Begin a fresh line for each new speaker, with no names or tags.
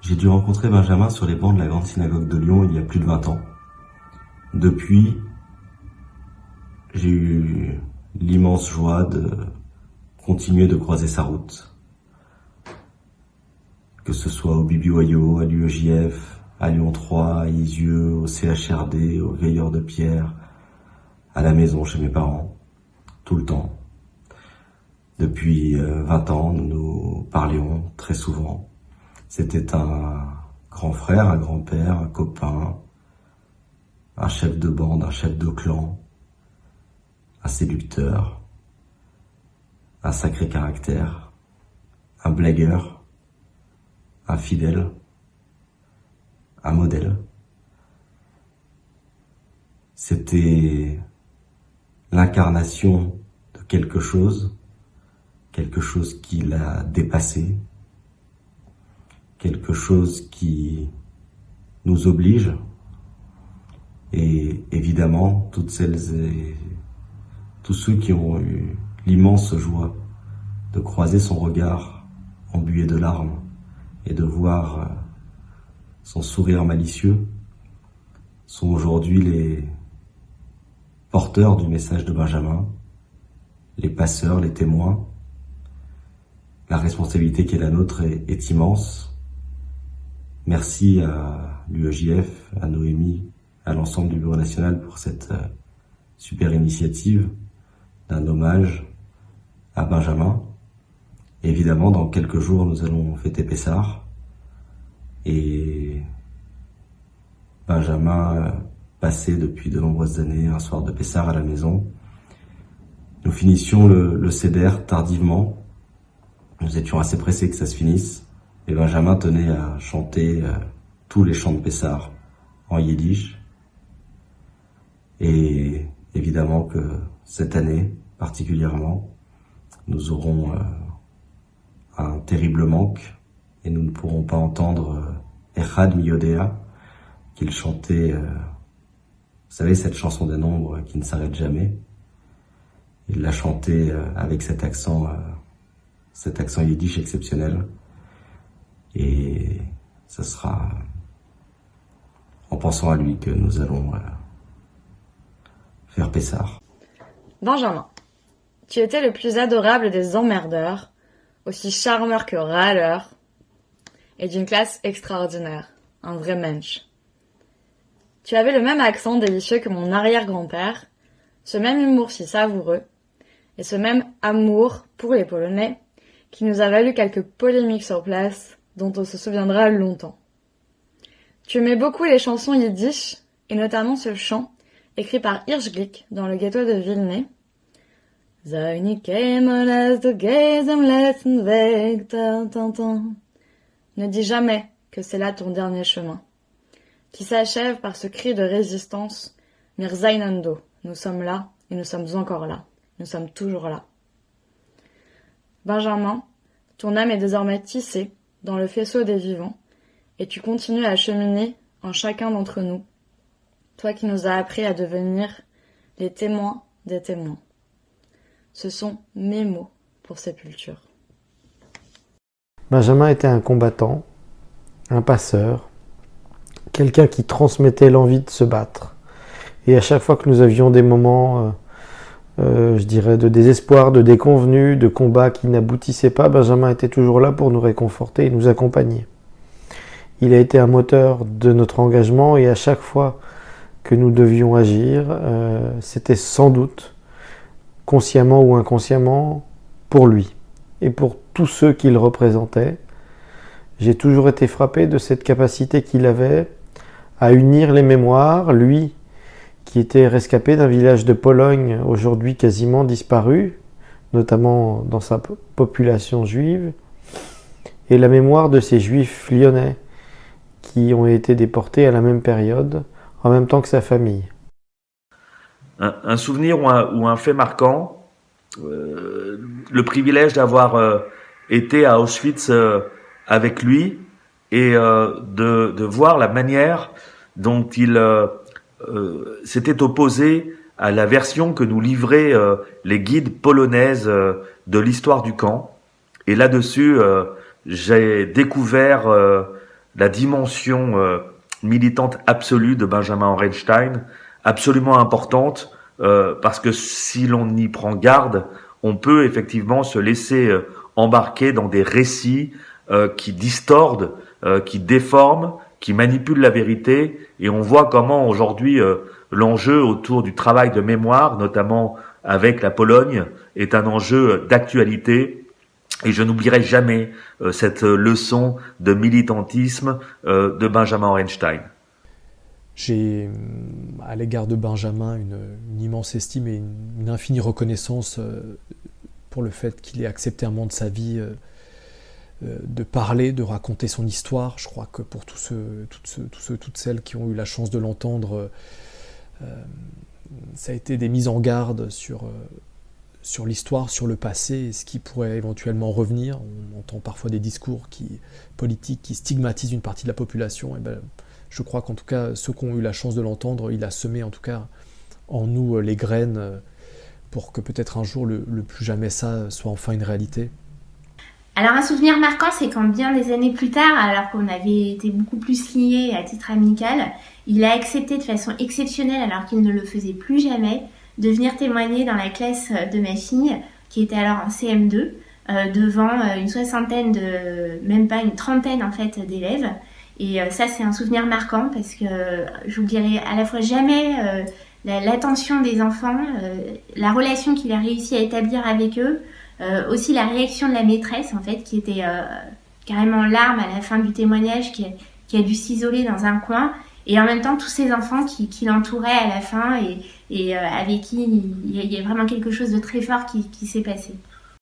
J'ai dû rencontrer Benjamin sur les bancs de la grande synagogue de Lyon il y a plus de 20 ans. Depuis, j'ai eu l'immense joie de continuer de croiser sa route. Que ce soit au BBYO, à l'UEJF, à Lyon 3, à Isieux, au CHRD, au Veilleur de Pierre, à la maison chez mes parents, tout le temps. Depuis 20 ans, nous nous parlions très souvent. C'était un grand frère, un grand-père, un copain, un chef de bande, un chef de clan, un séducteur, un sacré caractère, un blagueur, un fidèle, un modèle. C'était l'incarnation de quelque chose qui l'a dépassé, quelque chose qui nous oblige, et évidemment toutes celles et tous ceux qui ont eu l'immense joie de croiser son regard embué de larmes et de voir son sourire malicieux sont aujourd'hui les porteurs du message de Benjamin, les passeurs, les témoins. La responsabilité qui est la nôtre est immense. Merci à l'UEJF, à Noémie, à l'ensemble du Bureau national pour cette super initiative d'un hommage à Benjamin. Et évidemment, dans quelques jours, nous allons fêter Pessah. Et Benjamin passait depuis de nombreuses années un soir de Pessah à la maison. Nous finissions le Seder tardivement. Nous étions assez pressés que ça se finisse. Et Benjamin tenait à chanter tous les chants de Pessah en yiddish. Et évidemment que cette année, particulièrement, nous aurons un terrible manque et nous ne pourrons pas entendre Echad mi Yodea qu'il chantait, vous savez, cette chanson des nombres qui ne s'arrête jamais. Il l'a chanté avec cet accent yiddish exceptionnel. Et ce sera en pensant à lui que nous allons faire Pessah.
Benjamin, tu étais le plus adorable des emmerdeurs, aussi charmeur que râleur, et d'une classe extraordinaire, un vrai mensch. Tu avais le même accent délicieux que mon arrière-grand-père, ce même humour si savoureux, et ce même amour pour les Polonais, qui nous a valu quelques polémiques sur place, dont on se souviendra longtemps. Tu aimais beaucoup les chansons yiddish, et notamment ce chant, écrit par Hirschglick dans le ghetto de Villeneuve. Seine Kämmerles du Gehst am letzten Weg, ne dis jamais que c'est là ton dernier chemin, qui s'achève par ce cri de résistance, Mir Zainando, nous sommes là, et nous sommes encore là, nous sommes toujours là. Benjamin, ton âme est désormais tissée dans le faisceau des vivants, et tu continues à cheminer en chacun d'entre nous, toi qui nous as appris à devenir les témoins des témoins. Ce sont mes mots pour Sépulture.
Benjamin était un combattant, un passeur, quelqu'un qui transmettait l'envie de se battre. Et à chaque fois que nous avions des moments, je dirais, de désespoir, de déconvenus, de combats qui n'aboutissaient pas, Benjamin était toujours là pour nous réconforter et nous accompagner. Il a été un moteur de notre engagement et à chaque fois que nous devions agir, c'était sans doute, consciemment ou inconsciemment, pour lui et pour tous ceux qu'il représentait. J'ai toujours été frappé de cette capacité qu'il avait à unir les mémoires, lui qui était rescapé d'un village de Pologne, aujourd'hui quasiment disparu, notamment dans sa population juive, et la mémoire de ces juifs lyonnais qui ont été déportés à la même période, en même temps que sa famille.
Un souvenir ou un fait marquant, le privilège d'avoir été à Auschwitz avec lui et de voir la manière dont il s'était opposé à la version que nous livraient les guides polonaises de l'histoire du camp. Et là-dessus, j'ai découvert la dimension militante absolue de Benjamin Orenstein, absolument importante, parce que si l'on y prend garde, on peut effectivement se laisser embarquer dans des récits qui distordent, qui déforment, qui manipulent la vérité, et on voit comment aujourd'hui l'enjeu autour du travail de mémoire, notamment avec la Pologne, est un enjeu d'actualité. Et je n'oublierai jamais cette leçon de militantisme de Benjamin Orenstein.
J'ai à l'égard de Benjamin une immense estime et une infinie reconnaissance pour le fait qu'il ait accepté un moment de sa vie de parler, de raconter son histoire. Je crois que pour toutes celles qui ont eu la chance de l'entendre, ça a été des mises en garde sur l'histoire, sur le passé, et ce qui pourrait éventuellement revenir. On entend parfois des discours politiques qui stigmatisent une partie de la population. Et je crois qu'en tout cas, ceux qui ont eu la chance de l'entendre, il a semé en tout cas en nous les graines pour que peut-être un jour le plus jamais ça soit enfin une réalité.
Alors un souvenir marquant, c'est quand bien des années plus tard, alors qu'on avait été beaucoup plus liés à titre amical, il a accepté de façon exceptionnelle, alors qu'il ne le faisait plus jamais, de venir témoigner dans la classe de ma fille, qui était alors en CM2, devant une soixantaine même pas une trentaine en fait d'élèves. Et ça, c'est un souvenir marquant parce que j'oublierai à la fois jamais l'attention des enfants, la relation qu'il a réussi à établir avec eux, aussi la réaction de la maîtresse en fait, qui était carrément en larmes à la fin du témoignage, qui a dû s'isoler dans un coin, et en même temps tous ces enfants qui l'entouraient à la fin et avec qui il y a vraiment quelque chose de très fort qui s'est passé.